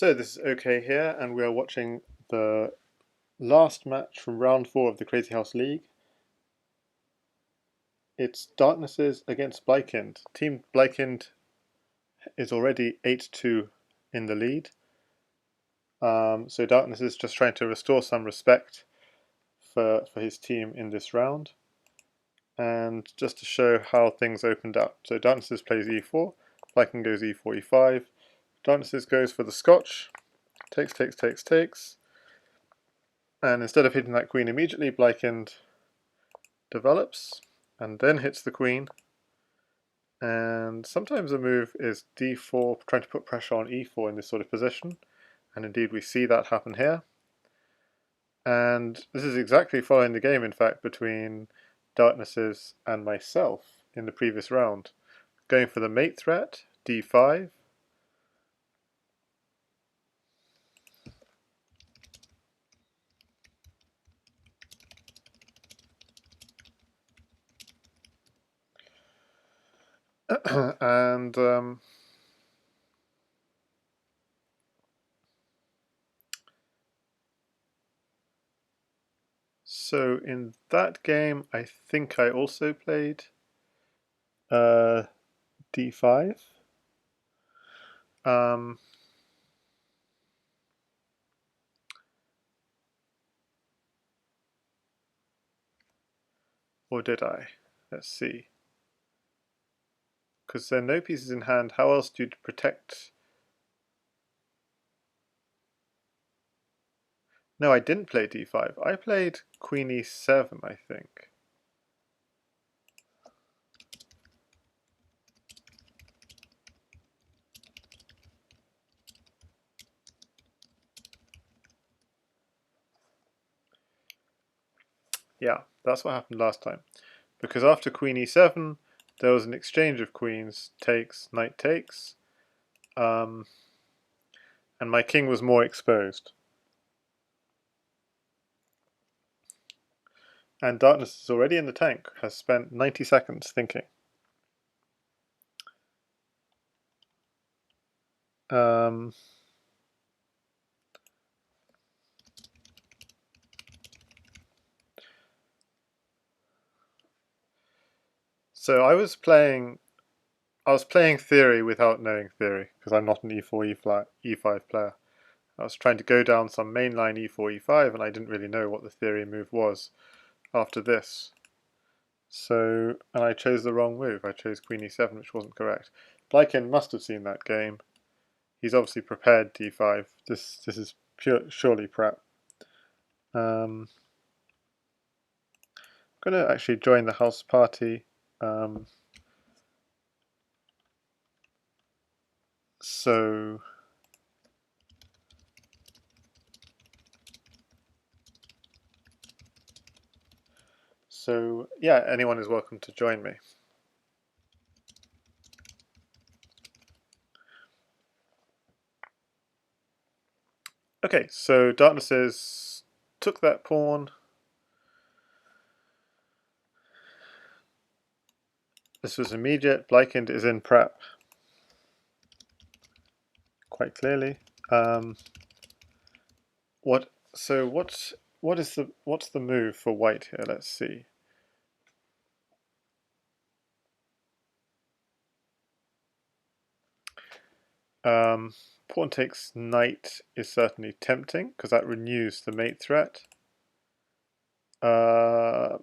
So this is OK here, and we are watching the last match from round 4 of the Crazyhouse League. It's d4rkn3ss against Bleichkind. Team Bleichkind is already 8-2 in the lead. So d4rkn3ss is just trying to restore some respect for his team in this round. And just to show how things opened up. So d4rkn3ss plays e4, Bleichkind goes e4, e5. d4rkn3ss goes for the Scotch. Takes. And instead of hitting that queen immediately, Bleichkind develops and then hits the queen. And sometimes the move is d4, trying to put pressure on e4 in this sort of position. And indeed we see that happen here. And this is exactly following the game, in fact, between d4rkn3ss and myself in the previous round. Going for the mate threat, d5. and so in that game, I think I also played d5. Or did I? Let's see. Because there are no pieces in hand, how else do you protect? No, I didn't play d5. I played queen e7, I think. Yeah, that's what happened last time. Because after queen e7, there was an exchange of queens, takes, knight takes, and my king was more exposed. And d4rkn3ss is already in the tank, has spent 90 seconds thinking. So I was playing theory without knowing theory, because I'm not an e4, e5 player. I was trying to go down some mainline e4, e5, and I didn't really know what the theory move was after this. So, and I chose the wrong move. I chose queen e7, which wasn't correct. Bleichkind must have seen that game. He's obviously prepared d5. This is surely prep. I'm going to actually join the house party. So yeah, anyone is welcome to join me. Okay, so d4rkn3ss took that pawn. This was immediate. Bleichkind is in prep quite clearly. What's the move for white here? Let's see. Pawn takes knight is certainly tempting because that renews the mate threat. There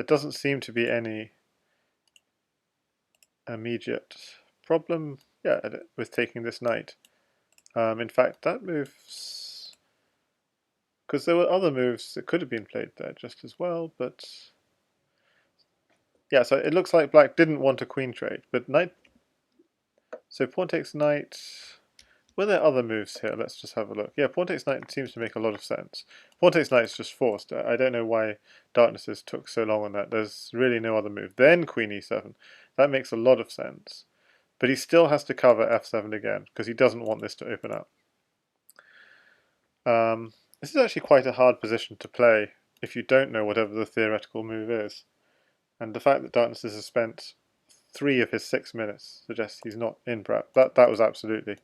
doesn't seem to be any immediate problem, yeah, with taking this knight. In fact, that moves, because there were other moves that could have been played there just as well, but yeah, so it looks like black didn't want a queen trade, but knight, so pawn takes knight. Were there other moves here? Let's just have a look. Yeah, pawn takes knight seems to make a lot of sense. Pawn takes knight is just forced. I don't know why d4rkn3ss took so long on that. There's really no other move. Then queen e7. That makes a lot of sense. But he still has to cover f7 again, because he doesn't want this to open up. This is actually quite a hard position to play if you don't know whatever the theoretical move is. And the fact that d4rkn3ss has spent 3 of his 6 minutes suggests he's not in prep. That was absolutely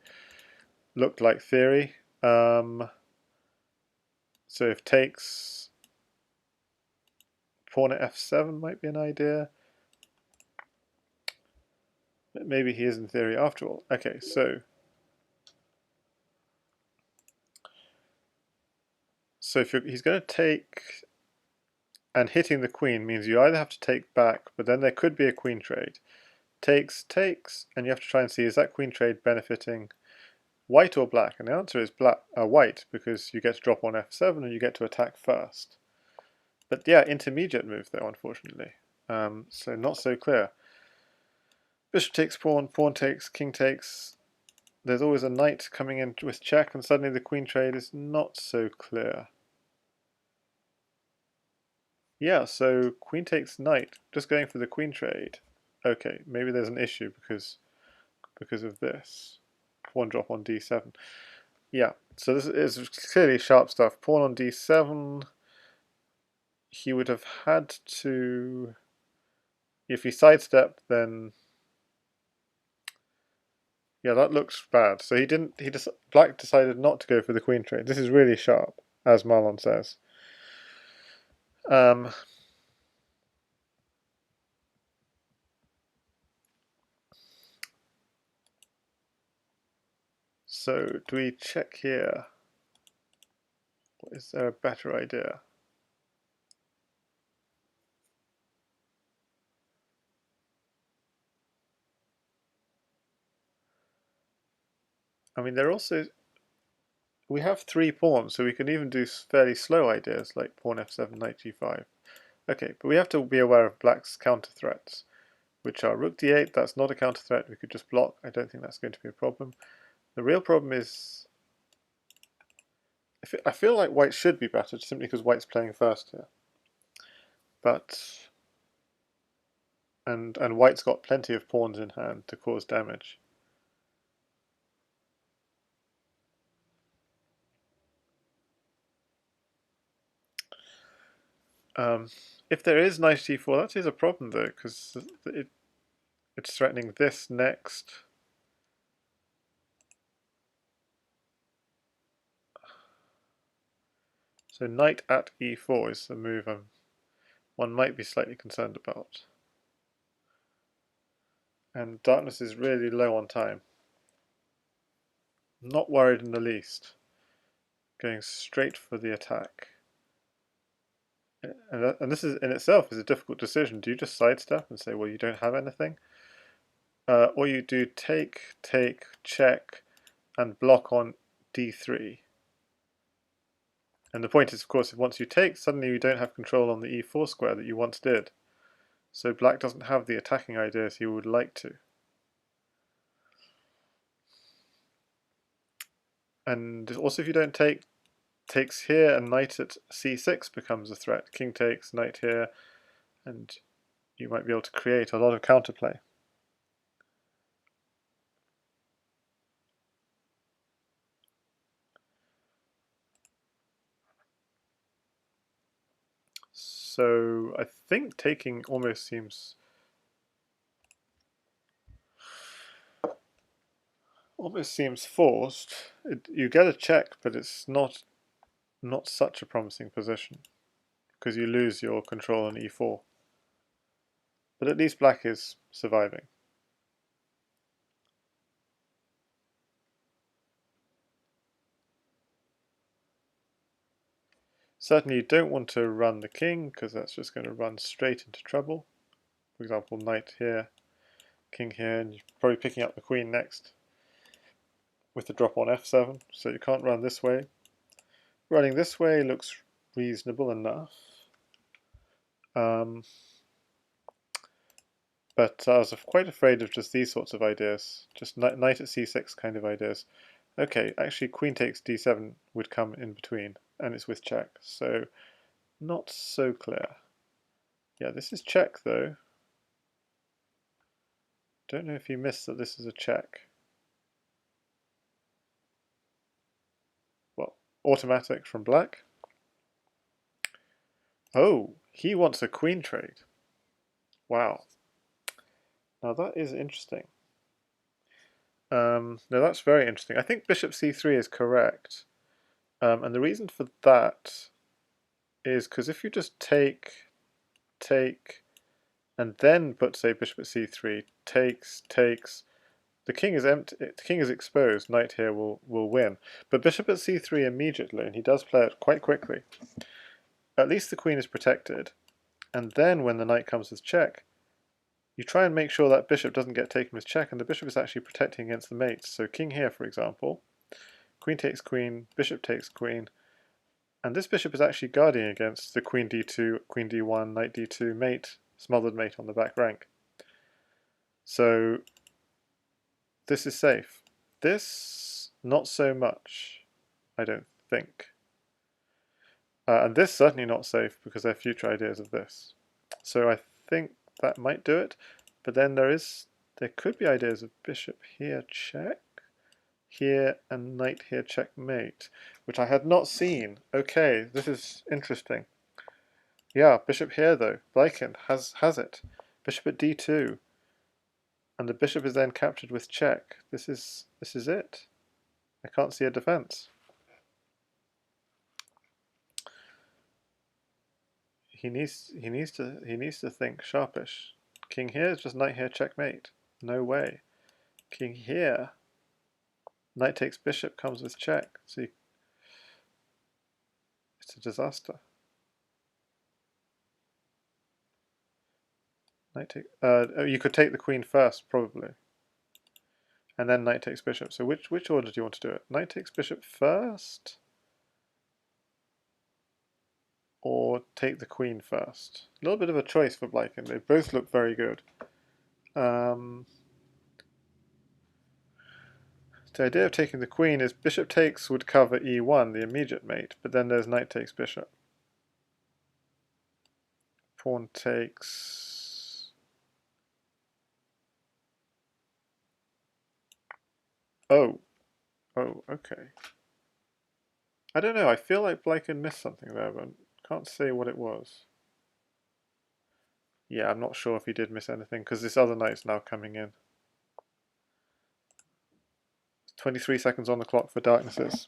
looked like theory. So if takes pawn at f7 might be an idea. But maybe he is in theory after all. Okay, so if he's going to take, and hitting the queen means you either have to take back, but then there could be a queen trade. Takes, and you have to try and see, is that queen trade benefiting white or black? And the answer is white, because you get to drop on f7 and you get to attack first. But yeah, intermediate move though, unfortunately. So not so clear. Bishop takes pawn, pawn takes, king takes. There's always a knight coming in with check, and suddenly the queen trade is not so clear. Yeah, so queen takes knight, just going for the queen trade. Okay, maybe there's an issue because of this. Pawn drop on d7. Yeah, so this is clearly sharp stuff. Pawn on d7. He would have had to, if he sidestepped, then yeah, that looks bad. So he didn't. Black decided not to go for the queen trade. This is really sharp, as Marlon says. So do we check here? Is there a better idea? I mean, we have 3 pawns, so we can even do fairly slow ideas like pawn f7, knight g5. Okay, but we have to be aware of black's counter threats, which are rook d8. That's not a counter threat. We could just block. I don't think that's going to be a problem. The real problem is, I feel like white should be better simply because white's playing first here. But and white's got plenty of pawns in hand to cause damage. If there is knight d4, that is a problem though, because it's threatening this next. So knight at e4 is the move one might be slightly concerned about. And darkness is really low on time. Not worried in the least. Going straight for the attack. And this is in itself is a difficult decision. Do you just sidestep and say, well, you don't have anything? Or you do take, check, and block on d3. And the point is, of course, once you take, suddenly you don't have control on the e4 square that you once did. So black doesn't have the attacking ideas he would like to. And also if you don't take, takes here, and knight at c6 becomes a threat. King takes, knight here, and you might be able to create a lot of counterplay. So I think taking almost seems forced. You get a check, but it's not such a promising position because you lose your control on e4. But at least black is surviving. Certainly you don't want to run the king because that's just going to run straight into trouble. For example, knight here, king here, and you're probably picking up the queen next with the drop on f7, so you can't run this way. Running this way looks reasonable enough. But I was quite afraid of just these sorts of ideas, just knight at c6 kind of ideas. Okay, actually queen takes d7 would come in between, and it's with check, so not so clear. Yeah, this is check though. Don't know if you missed that this is a check. Well, automatic from black. Oh, he wants a queen trade. Wow. Now that is interesting. No, that's very interesting. I think bishop c3 is correct. And the reason for that is because if you just take, and then put, say, bishop at c3, takes, the king is empty. The king is exposed. Knight here will win. But bishop at c3 immediately, and he does play it quite quickly. At least the queen is protected. And then when the knight comes with check, you try and make sure that bishop doesn't get taken with check, and the bishop is actually protecting against the mates. So king here, for example, queen takes queen, bishop takes queen, and this bishop is actually guarding against the queen d2, queen d1, knight d2 mate, smothered mate on the back rank. So this is safe. This, not so much, I don't think. And this certainly not safe because there are future ideas of this. So I think that might do it, but then there could be ideas of bishop here check, here, and knight here checkmate, which I had not seen. Okay, this is interesting. Yeah, bishop here though, Bleichkind has it. Bishop at d2, and the bishop is then captured with check. This is it. I can't see a defense. He needs to think sharpish. King here is just knight here checkmate. No way. King here, knight takes bishop comes with check. See, it's a disaster. Knight take. Oh, you could take the queen first probably, and then knight takes bishop. So which order do you want to do it? Knight takes bishop first, or take the queen first? A little bit of a choice for Bleichkind. They both look very good. The idea of taking the queen is bishop takes would cover e1, the immediate mate, but then there's knight takes bishop. Pawn takes... Oh, okay. I don't know, I feel like Bleichkind missed something there, but can't say what it was. Yeah, I'm not sure if he did miss anything, because this other knight's now coming in. 23 seconds on the clock for d4rkn3ss.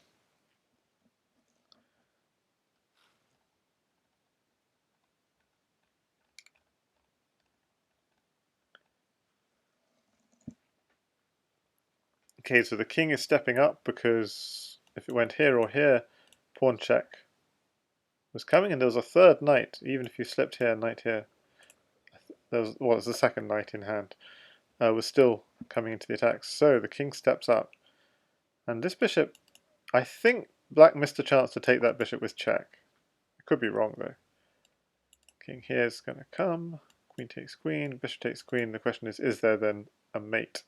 Okay, so the king is stepping up because if it went here or here, pawn check was coming, and there was a third knight, even if you slipped here, knight here. There's the second knight in hand, was still coming into the attacks. So the king steps up, and this bishop, I think black missed a chance to take that bishop with check. I could be wrong though. King here is going to come, queen takes queen, bishop takes queen. The question is there then a mate?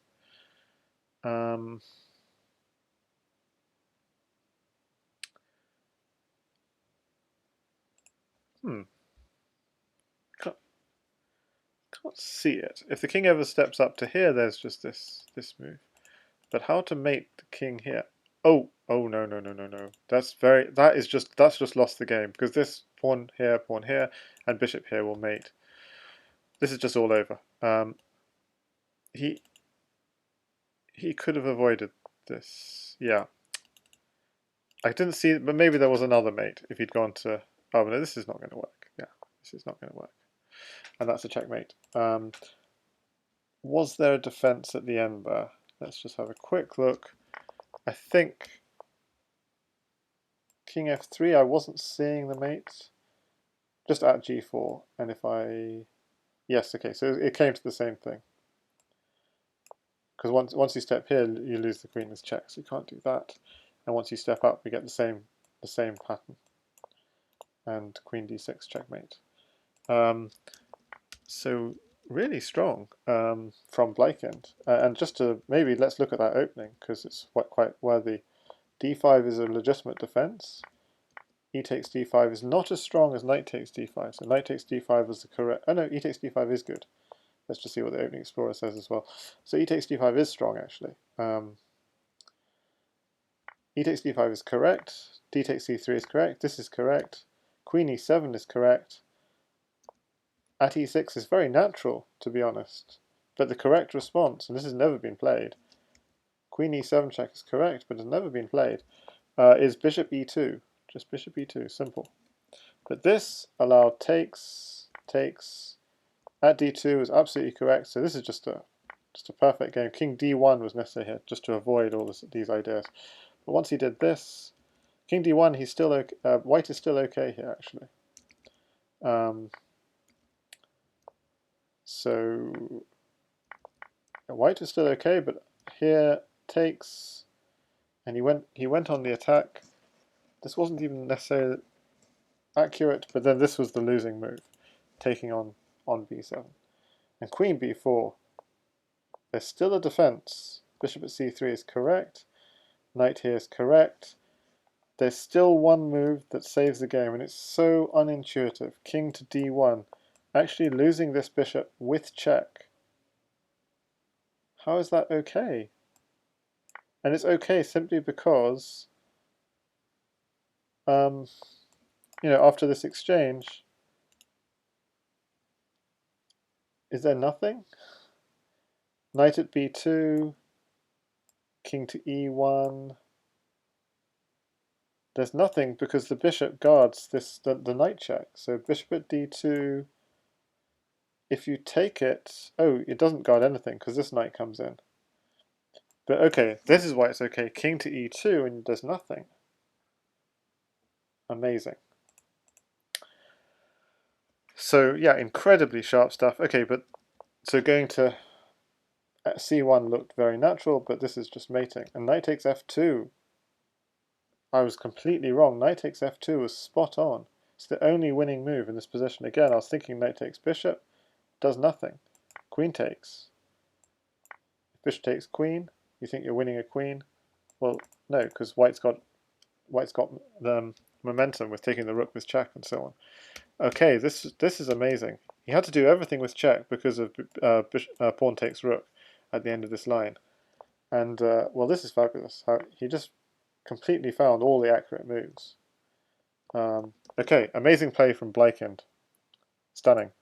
Can't see it. If the king ever steps up to here, there's just this move. But how to mate the king here? Oh no. That's just lost the game, because this pawn here, and bishop here will mate. This is just all over. He could have avoided this. Yeah. I didn't see it, but maybe there was another mate if he'd gone to... Oh, no, this is not going to work. Yeah, this is not going to work. And that's a checkmate. Was there a defense at the end there? Let's just have a quick look. I think king f3, I wasn't seeing the mate. Just at g4. And if I... Yes, okay, so it came to the same thing. Because once you step here, you lose the queen as check, so you can't do that. And once you step up, we get the same pattern. And queen d6 checkmate. So really strong from Bleichkind. And just to maybe let's look at that opening, because it's quite worthy. d5 is a legitimate defense. E takes d5 is not as strong as knight takes d5. So knight takes d5 is the correct... Oh no, e takes d5 is good. Let's just see what the opening explorer says as well. So e takes d5 is strong actually. E takes d5 is correct. D takes c3 is correct. This is correct. Queen e7 is correct. At e6 is very natural, to be honest. But the correct response, and this has never been played, queen e7 check is correct, but has never been played, is bishop e2. Just bishop e2, simple. But this allowed takes, at d2 is absolutely correct, so this is just a perfect game. King d1 was necessary here, just to avoid all these ideas. But once he did this, king d1, he's still okay, white is still okay here, actually. So white is still okay, but here takes, and he went on the attack. This wasn't even necessarily accurate, but then this was the losing move, taking on b7. And queen b4, there's still a defense. Bishop at c3 is correct. Knight here is correct. There's still one move that saves the game, and it's so unintuitive. King to d1, actually losing this bishop with check. How is that okay? And it's okay simply because, after this exchange, is there nothing? Knight at b2, king to e1. There's nothing because the bishop guards the knight check. So bishop at d2. If you take it, it doesn't guard anything because this knight comes in. But okay, this is why it's okay. King to e2 and there's nothing. Amazing. So yeah, incredibly sharp stuff. Okay, but so going to c1 looked very natural, but this is just mating. And knight takes f2. I was completely wrong. Knight takes f2 was spot on. It's the only winning move in this position. Again, I was thinking knight takes bishop, does nothing. Queen takes. If bishop takes queen, you think you're winning a queen? Well, no, because white's got the momentum with taking the rook with check and so on. Okay, this is amazing. He had to do everything with check because of pawn takes rook at the end of this line. And, well, this is fabulous. How he just completely found all the accurate moves. Okay, amazing play from Bleichkind. Stunning.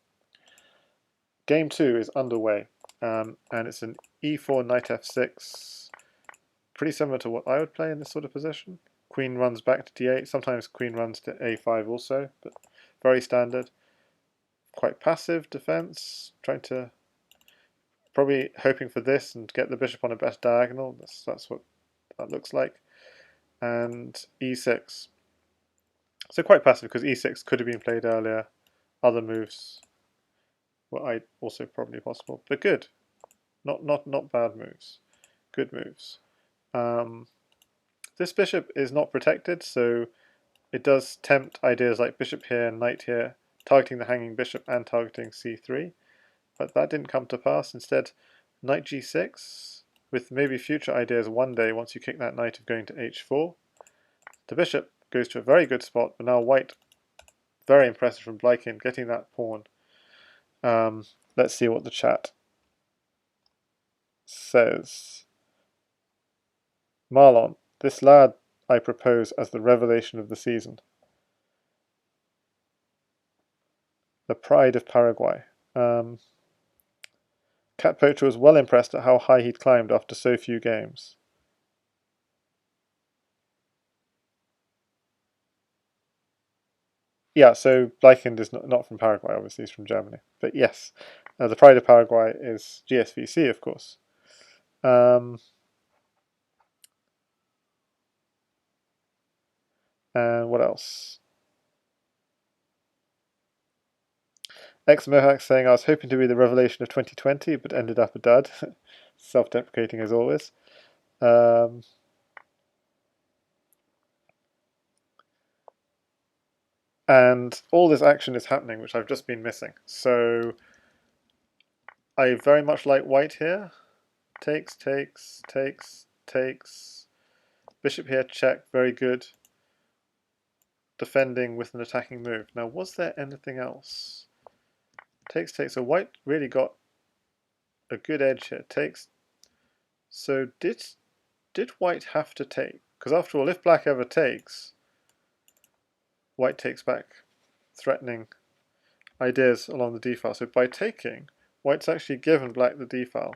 Game 2 is underway, and it's an e4 knight f6. Pretty similar to what I would play in this sort of position. Queen runs back to d8. Sometimes queen runs to a5 also, but very standard. Quite passive defense, trying to probably hoping for this and get the bishop on a better diagonal. That's what that looks like. And e6. So quite passive because e6 could have been played earlier. Other moves were also probably possible, but good. Not bad moves. Good moves. This bishop is not protected, so it does tempt ideas like bishop here and knight here, targeting the hanging bishop and targeting c3, but that didn't come to pass. Instead, knight g6, with maybe future ideas one day once you kick that knight of going to h4. The bishop goes to a very good spot, but now white, very impressive from Bleichkind, getting that pawn. Let's see what the chat says. Marlon, this lad I propose as the revelation of the season. The pride of Paraguay. Cat Poacher was well impressed at how high he'd climbed after so few games. Yeah, so Bleichkind is not from Paraguay, obviously, he's from Germany. But yes, the pride of Paraguay is GSVC, of course. And what else? Ex-Mohawk saying, I was hoping to be the revelation of 2020, but ended up a dud. Self-deprecating as always. And all this action is happening, which I've just been missing. So I very much like white here. Takes. Bishop here, check, very good. Defending with an attacking move. Now, was there anything else? Takes. So white really got a good edge here. Takes. So did white have to take? Because after all, if black ever takes, white takes back, threatening ideas along the d-file. So by taking, white's actually given black the d-file.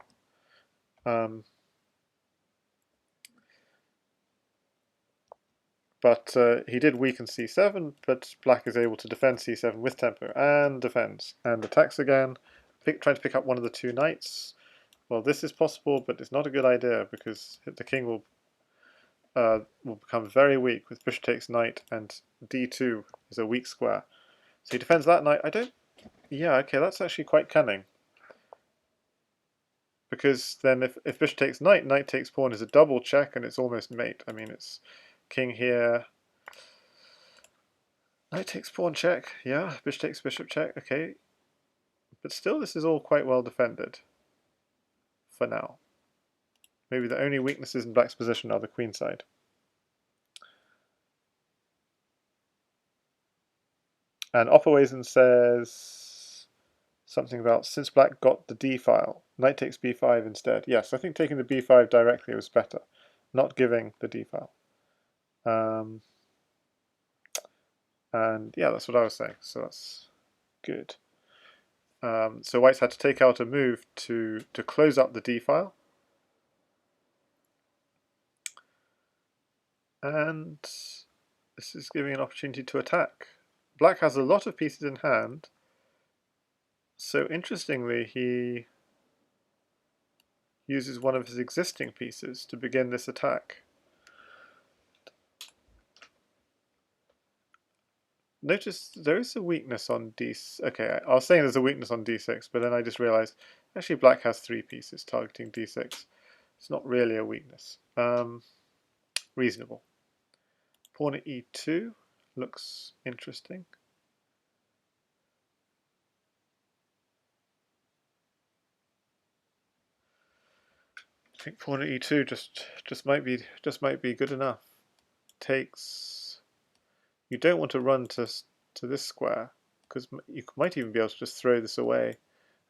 But he did weaken c7, but black is able to defend c7 with tempo, and defends, and attacks again, trying to pick up one of the two knights. Well, this is possible, but it's not a good idea, because the king will become very weak with bishop takes knight, and d2 is a weak square. So he defends that knight. Yeah, okay, that's actually quite cunning. Because then if bishop takes knight, knight takes pawn is a double check, and it's almost mate. I mean, it's king here, knight takes pawn check, yeah, bishop takes bishop check, okay. But still, this is all quite well defended for now. Maybe the only weaknesses in black's position are the queen side. And Opperweisen says something about, since black got the d file, knight takes b5 instead. Yes, I think taking the b5 directly was better, not giving the d file. And yeah, that's what I was saying, so that's good. So white's had to take out a move to close up the d file. And this is giving an opportunity to attack. Black has a lot of pieces in hand, so interestingly he uses one of his existing pieces to begin this attack. Notice there is a weakness on d6. Okay, I was saying there's a weakness on d6, but then I just realized actually black has 3 pieces targeting d6. It's not really a weakness. Reasonable. Pawn at e2 looks interesting. I think pawn at e2 just might be good enough. Takes. You don't want to run to this square, because you might even be able to just throw this away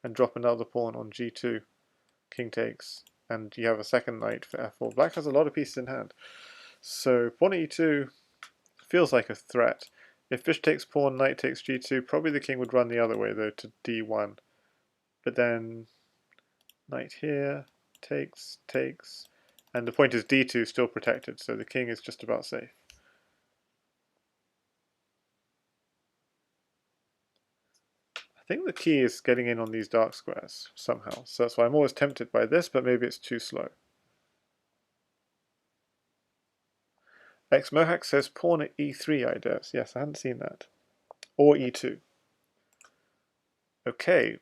and drop another pawn on g2. King takes, and you have a second knight for f4. Black has a lot of pieces in hand, so pawn at e2 feels like a threat. If bishop takes pawn, knight takes g2, probably the king would run the other way though to d1. But then knight here, takes, and the point is d2 is still protected, so the king is just about safe. I think the key is getting in on these dark squares somehow, so that's why I'm always tempted by this, but maybe it's too slow. X Mohawk says pawn at e3 I guess. Yes, I hadn't seen that. Or e2. Okay,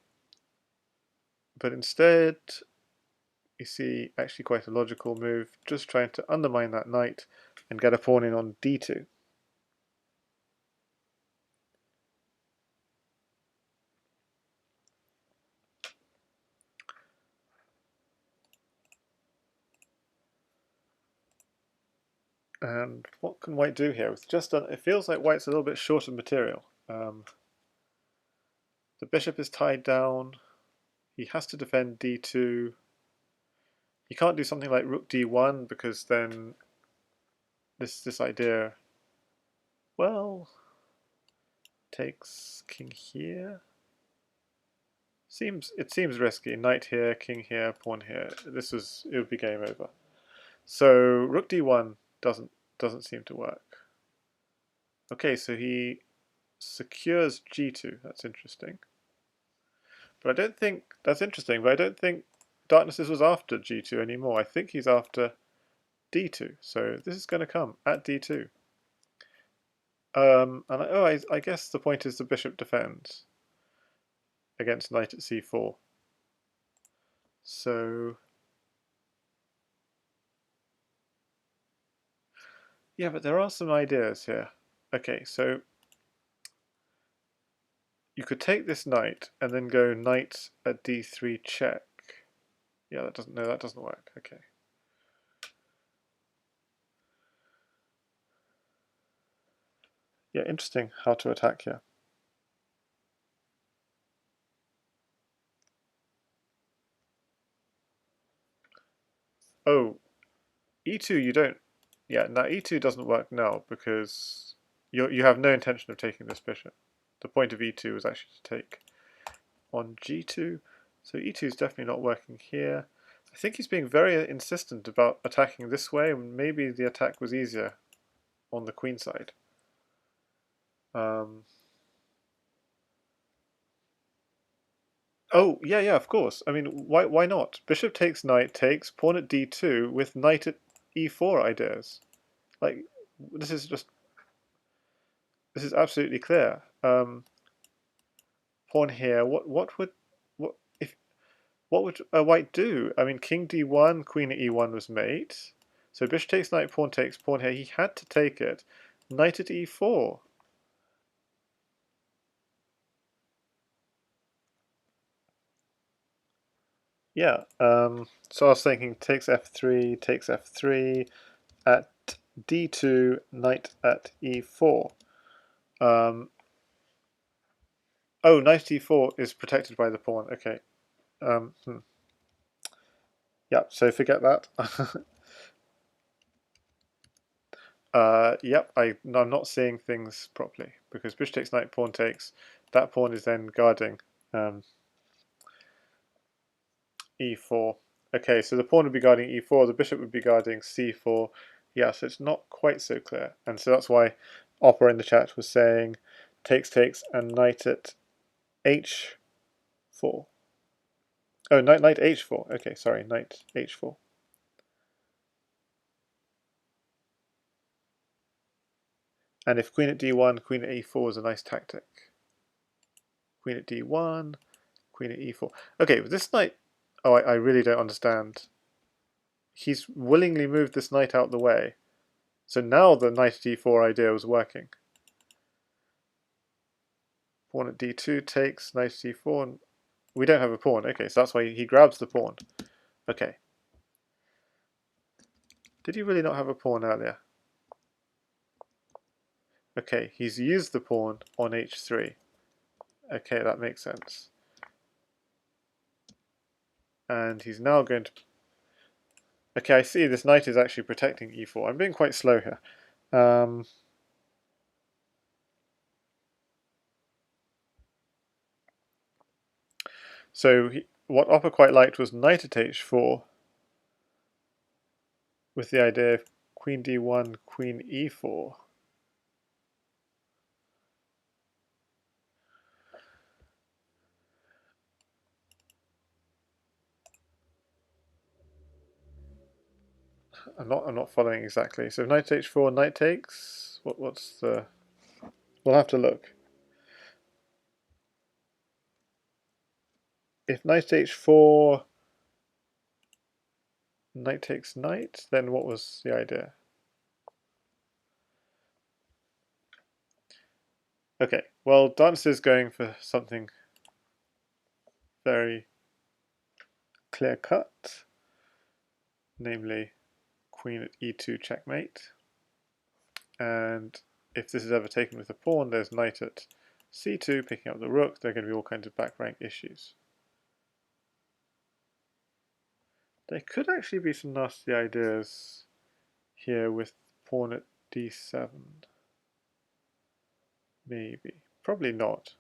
but instead you see actually quite a logical move, just trying to undermine that knight and get a pawn in on d2. And what can white do here? It feels like white's a little bit short of material. The bishop is tied down. He has to defend d2. He can't do something like rook d1 because then this idea, well, takes king here. It seems risky. Knight here, king here, pawn here. It would be game over. So rook d1 doesn't seem to work. Okay, so he secures g2. That's interesting. But I don't think that's interesting. But I don't think d4rkn3ss was after g2 anymore. I think he's after d2. So this is going to come at d2. I guess the point is the bishop defends against knight at c4. So yeah, but there are some ideas here. Okay, so you could take this knight and then go knight at d3 check. Yeah, that doesn't work. Okay. Yeah, interesting how to attack here. Oh, e2 you don't. Yeah, now e2 doesn't work now because you have no intention of taking this bishop. The point of e2 was actually to take on g2, so e2 is definitely not working here. I think he's being very insistent about attacking this way, and maybe the attack was easier on the queen side. Oh, yeah, of course. I mean, why not? Bishop takes, knight takes, pawn at d2 with knight at e4 ideas. Like, this is absolutely clear. Pawn here. What would white do? I mean, king d1, queen at e1 was mate. So bishop takes knight, pawn takes, pawn here. He had to take it. Knight at e4. Yeah. So I was thinking takes f3, takes f3 at d2, knight at e4. Oh, knight e4 is protected by the pawn. Okay. Yeah. So forget that. Yep, I'm not seeing things properly because bishop takes knight, pawn takes. That pawn is then guarding e4. Okay, so the pawn would be guarding e4, the bishop would be guarding c4. Yeah, so it's not quite so clear. And so that's why Opera in the chat was saying takes, and knight at h4. Oh, knight h4. Okay, sorry, knight h4. And if queen at d1, queen at e4 is a nice tactic. Queen at d1, queen at e4. Okay, but this knight... Oh, I really don't understand. He's willingly moved this knight out the way. So now the knight at e4 idea was working. Pawn at d2 takes, knight at e4. And we don't have a pawn. Okay, so that's why he grabs the pawn. Okay. Did he really not have a pawn earlier? Okay, he's used the pawn on h3. Okay, that makes sense. And he's now going to... Okay, I see this knight is actually protecting e4. I'm being quite slow here. So what Opper quite liked was knight at h4 with the idea of queen d1, queen e4. I'm not following exactly. So knight h4, knight takes. What's the? We'll have to look. If knight h4, knight takes knight, then what was the idea? Okay, well, d4rkn3ss is going for something very clear-cut, namely queen at e2 checkmate. And if this is ever taken with a pawn, there's knight at c2 picking up the rook. There are going to be all kinds of back rank issues. There could actually be some nasty ideas here with pawn at d7. Maybe. Probably not.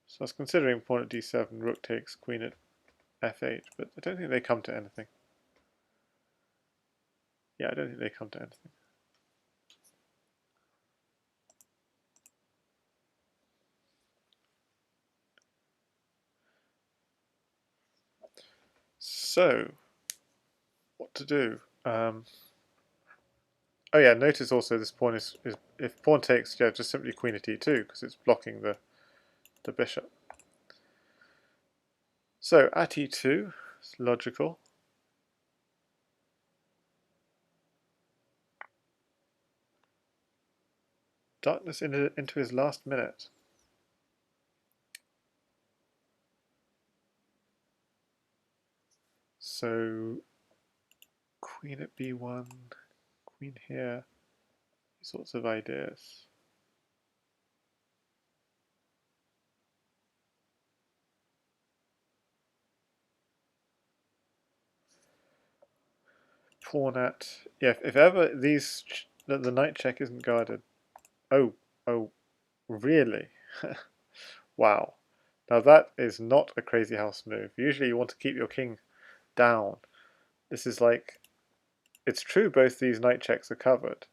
So I was considering pawn at d7, rook takes, queen at f8, but I don't think they come to anything. Yeah, I don't think they come to anything. So, what to do? Oh yeah, notice also this pawn is if pawn takes, yeah, just simply queen at e2 because it's blocking the bishop. So at e2, it's logical. d4rkn3ss into his last minute. So queen at b1, queen here, sorts of ideas. Pawn at, yeah, if ever these the knight check isn't guarded. Oh, really? Wow. Now that is not a Crazyhouse move. Usually you want to keep your king down. This is like, it's true both these knight checks are covered,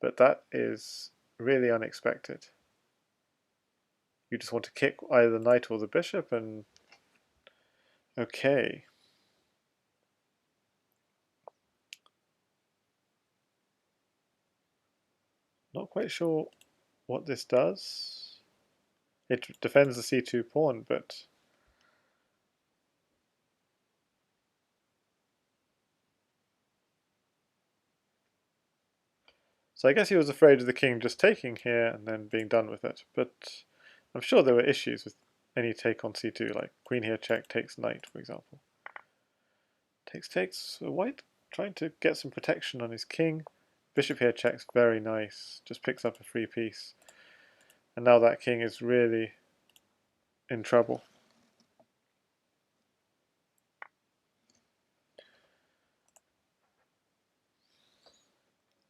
but that is really unexpected. You just want to kick either the knight or the bishop, and okay. Not quite sure what this does. It defends the c2 pawn, but so I guess he was afraid of the king just taking here and then being done with it, but I'm sure there were issues with any take on c2, like queen here check takes knight, for example. Takes, so white trying to get some protection on his king. Bishop here checks, very nice, just picks up a free piece. And now that king is really in trouble.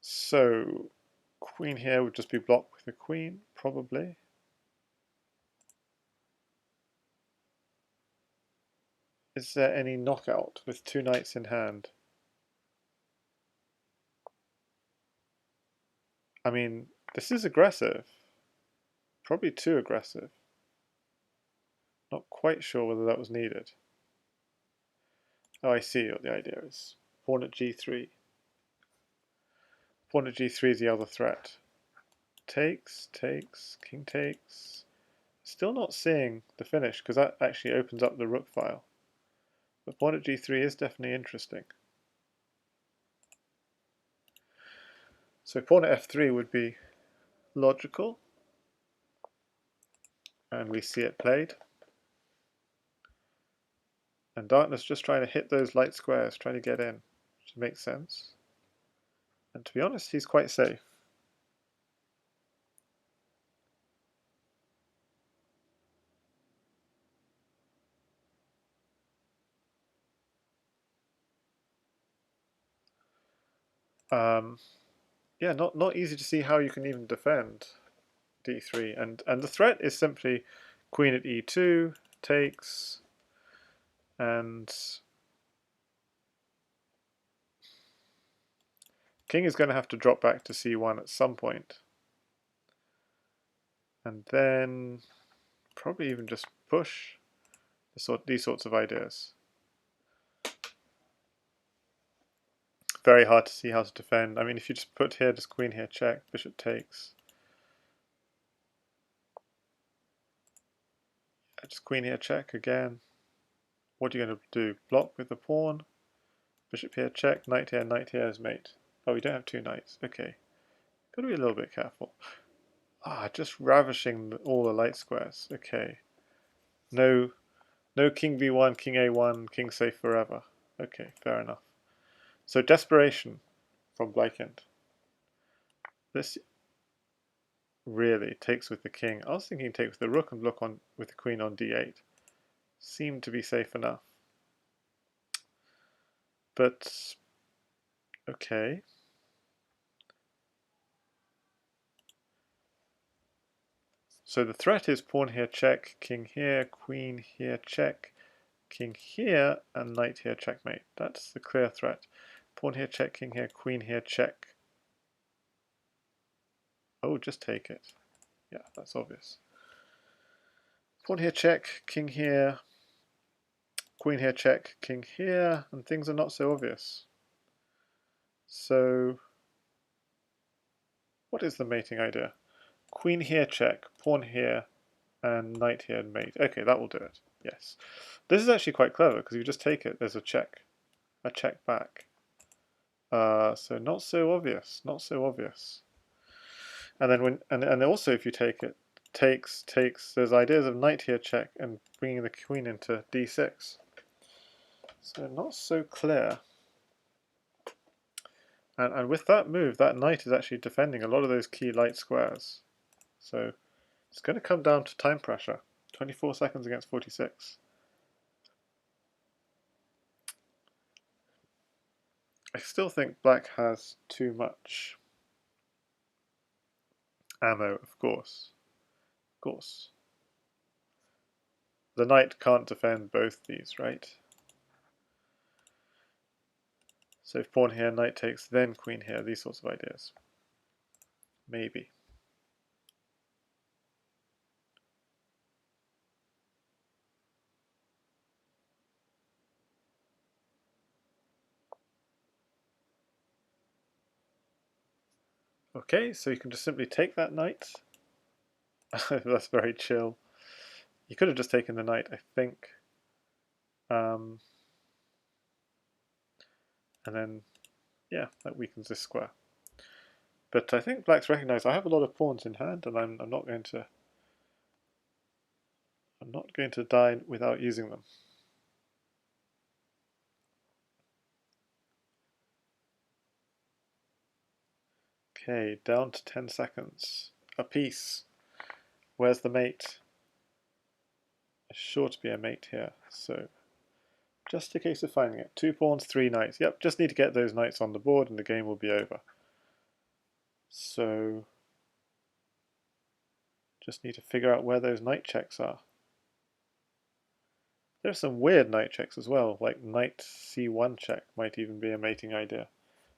So queen here would just be blocked with the queen, probably. Is there any knockout with two knights in hand? I mean, this is aggressive. Probably too aggressive. Not quite sure whether that was needed. Oh, I see what the idea is. Pawn at g3. Pawn at g3 is the other threat. Takes, king takes. Still not seeing the finish, because that actually opens up the rook file. But pawn at g3 is definitely interesting. So pawn at f3 would be logical. And we see it played. And Darkness just trying to hit those light squares, trying to get in, which makes sense. And to be honest, he's quite safe. Yeah, not easy to see how you can even defend d3. And the threat is simply queen at e2, takes, and king is going to have to drop back to c1 at some point. And then probably even just push these sorts of ideas. Very hard to see how to defend. I mean, if you just put here, just queen here check, bishop takes. Just queen here check again. What are you going to do? Block with the pawn. Bishop here check, knight here is mate. Oh, we don't have two knights. Okay. Got to be a little bit careful. Ah, just ravishing all the light squares. Okay. No king b1, king a1, king safe forever. Okay, fair enough. So desperation from Bleichkind. This really takes with the king. I was thinking take with the rook and block on with the queen on d8. Seemed to be safe enough. But okay. So the threat is pawn here check, king here, queen here check, king here, and knight here checkmate. That's the clear threat. Pawn here check, king here, queen here check. Oh, just take it. Yeah, that's obvious. Pawn here check, king here, queen here check, king here, and things are not so obvious. So what is the mating idea? Queen here check, pawn here, and knight here mate. Okay, that will do it. Yes. This is actually quite clever because you just take it, there's a check back. So not so obvious, not so obvious. And then and also if you take it, takes, there's ideas of knight here check and bringing the queen into d6. So not so clear. And with that move, that knight is actually defending a lot of those key light squares. So it's going to come down to time pressure. 24 seconds against 46. I still think black has too much ammo, of course. Of course. The knight can't defend both these, right? So if pawn here, knight takes, then queen here, these sorts of ideas. maybe. Okay, so you can just simply take that knight. That's very chill. You could have just taken the knight, I think. And then, yeah, that weakens this square. But I think black's recognized I have a lot of pawns in hand, and I'm not going to die without using them. Okay, down to 10 seconds. A piece. Where's the mate? There's sure to be a mate here, so just a case of finding it. 2 pawns, 3 knights. Yep, just need to get those knights on the board and the game will be over. So, just need to figure out where those knight checks are. There's some weird knight checks as well, like knight c1 check might even be a mating idea.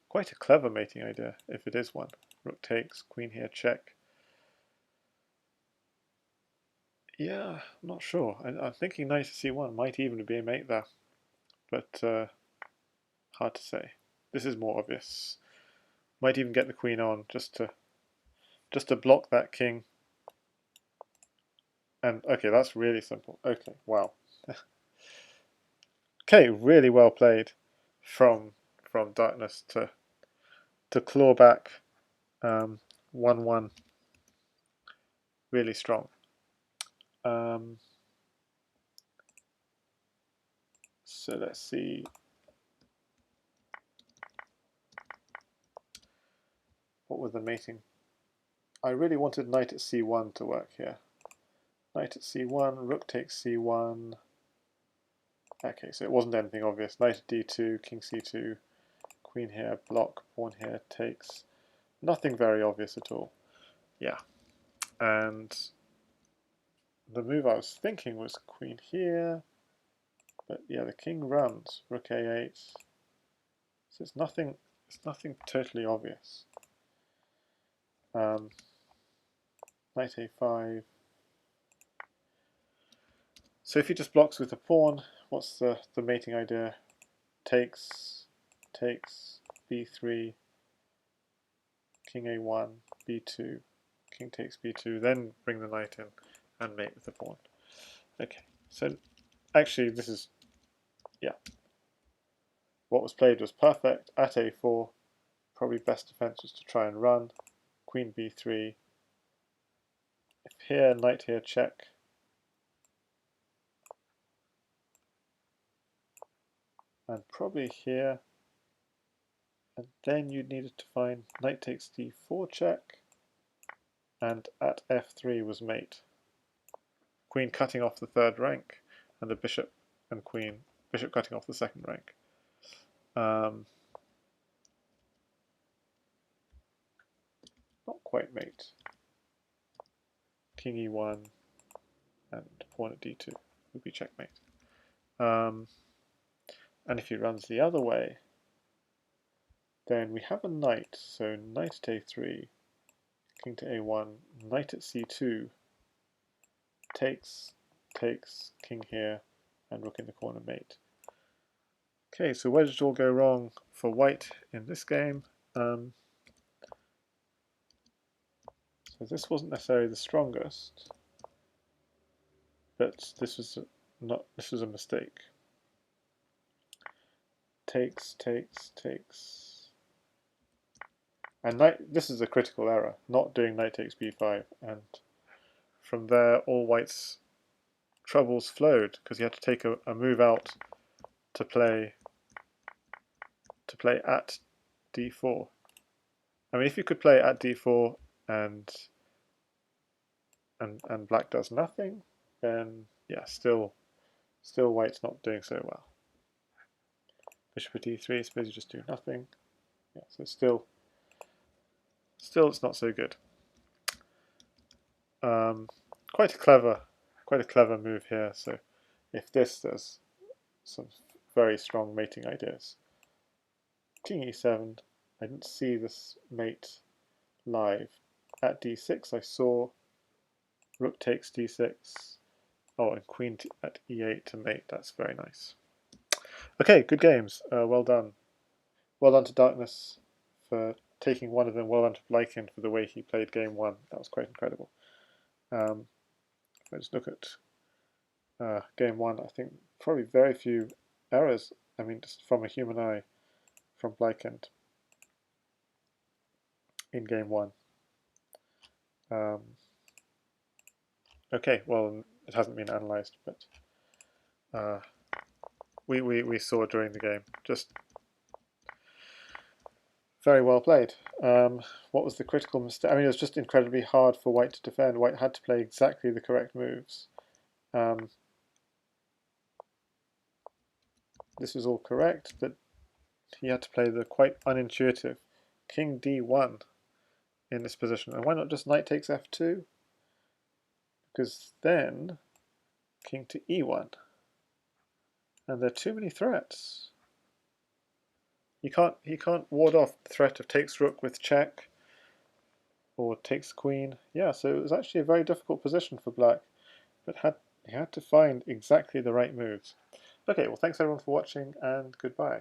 Quite a clever mating idea, if it is one. Rook takes, queen here check. Yeah, I'm not sure. I'm thinking knight to c1 might even be a mate there, but hard to say. This is more obvious. Might even get the queen on just to block that king. And okay, that's really simple. Okay, wow. Okay, really well played from Darkness to claw back 1-1. Really strong. So let's see. What was the mating? I really wanted knight at c1 to work here. Knight at c1, rook takes c1. Okay, so it wasn't anything obvious. Knight at d2, king c2, queen here, block, pawn here, takes. Nothing very obvious at all. Yeah. And the move I was thinking was queen here. But yeah, the king runs, rook a8. So it's nothing totally obvious. Knight a5. So if he just blocks with the pawn, what's the mating idea? Takes, b3, king a1, b2, king takes b2, then bring the knight in and mate with the pawn. Okay, so actually this is, yeah, what was played was perfect. At a4, probably best defense was to try and run. Queen b3. If here, knight here, check. And probably here. And then you needed to find knight takes d4 check. And at f3 was mate. Queen cutting off the third rank, and the bishop and queen, bishop cutting off the second rank. Not quite mate. King e1 and pawn at d2 would be checkmate. And if he runs the other way, then we have a knight. So knight at a3, king to a1, knight at c2, takes, king here, and rook in the corner mate. Okay, so where did it all go wrong for white in this game? So this wasn't necessarily the strongest, but this was a mistake. Takes. And this is a critical error, not doing knight takes b5, and from there all white's troubles flowed, because he had to take a move out to play at d4. I mean, if you could play at d4 and black does nothing, then yeah, still white's not doing so well. Bishop at e3, I suppose you just do nothing. Yeah, so still it's not so good. Quite a clever move here. So if there's some very strong mating ideas. King e7. I didn't see this mate live. at d6 I saw rook takes d6. Oh, and queen at e8 to mate. That's very nice. Okay, good games. Well done. Well done to Darkness for taking one of them. Well done to Bleichkind for the way he played game one. That was quite incredible. If I just look at game one, I think probably very few errors. I mean, just from a human eye, from Bleichkind in game one. Okay, well, it hasn't been analysed, but we saw during the game. Just very well played. What was the critical mistake? I mean, it was just incredibly hard for White to defend. White had to play exactly the correct moves. This was all correct, but he had to play the quite unintuitive King d1 in this position. And why not just knight takes f2? Because then king to e1. And there are too many threats. He can't ward off the threat of takes rook with check or takes queen. Yeah, so it was actually a very difficult position for black, but he had to find exactly the right moves. Okay, well, thanks everyone for watching, and goodbye.